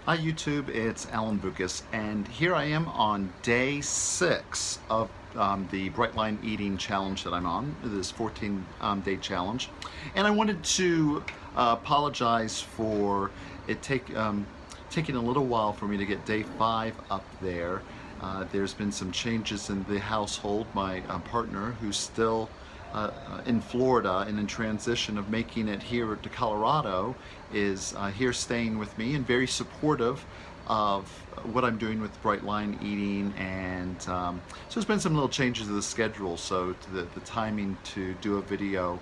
Hi YouTube, it's Alan Vukas, and here I am on day 6 of the Bright Line Eating Challenge that I'm on, this 14-day challenge. And I wanted to apologize for it taking a little while for me to get day 5 up there. There's been some changes in the household. My partner, who's still in Florida and in transition of making it here to Colorado, is here staying with me and very supportive of what I'm doing with Bright Line Eating, and so there's been some little changes to the schedule, so to the timing to do a video,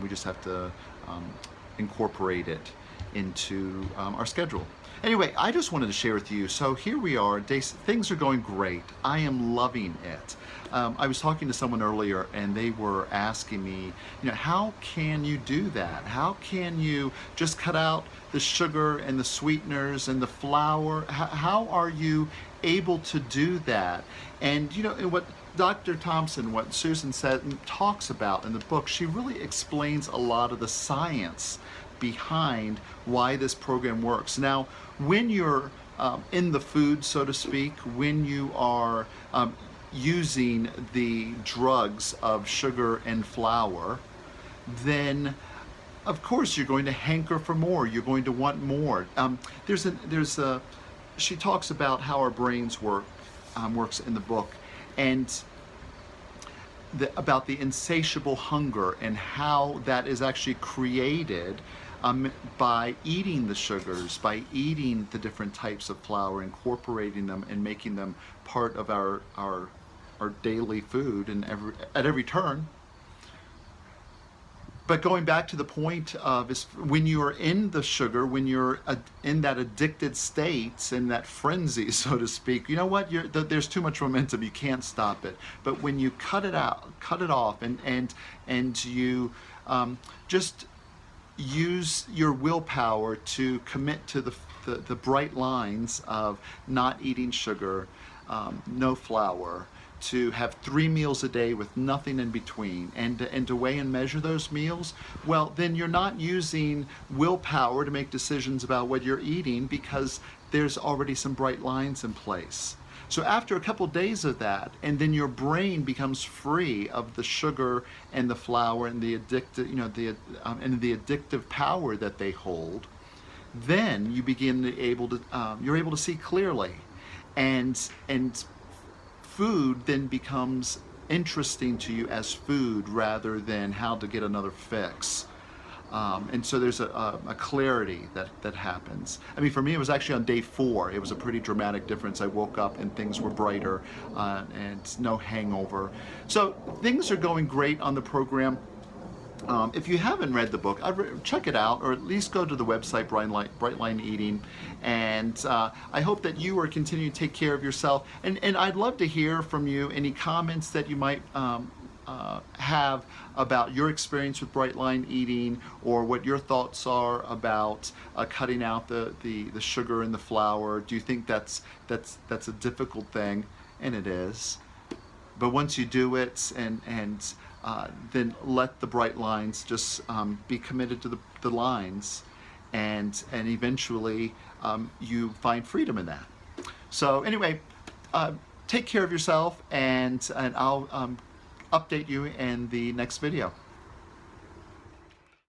we just have to incorporate it into our schedule. Anyway, I just wanted to share with you, so here we are, things are going great. I am loving it. I was talking to someone earlier and they were asking me, how can you do that? How can you just cut out the sugar and the sweeteners and the flour? How are you able to do that? And what Dr. Thompson, what Susan said and talks about in the book, she really explains a lot of the science behind why this program works. Now, when you're in the food, so to speak, when you are using the drugs of sugar and flour, then of course you're going to hanker for more. You're going to want more. She talks about how our brains works in the book, and about the insatiable hunger and how that is actually created by eating the sugars, by eating the different types of flour, incorporating them and making them part of our daily food and at every turn. But going back to the point of when you are in the sugar, when you're in that addicted state, in that frenzy, so to speak, you know what? There's too much momentum. You can't stop it. But when you cut it out, cut it off, and you just use your willpower to commit to the bright lines of not eating sugar, no flour, to have 3 meals a day with nothing in between, and to weigh and measure those meals, well, then you're not using willpower to make decisions about what you're eating, because there's already some bright lines in place. So after a couple days of that, and then your brain becomes free of the sugar and the flour and the addictive power that they hold, then you begin to you're able to see clearly, and food then becomes interesting to you as food rather than how to get another fix. And so there's a clarity that happens. I mean, for me, it was actually on day 4. It was a pretty dramatic difference. I woke up and things were brighter and no hangover. So things are going great on the program. If you haven't read the book, check it out, or at least go to the website, Bright Line Eating, and I hope that you are continuing to take care of yourself. And I'd love to hear from you any comments that you might have about your experience with Bright Line Eating, or what your thoughts are about cutting out the sugar and the flour. Do you think that's a difficult thing? And it is. But once you do it, then let the bright lines just be committed to the lines, and eventually you find freedom in that. So anyway, take care of yourself, and I'll update you in the next video.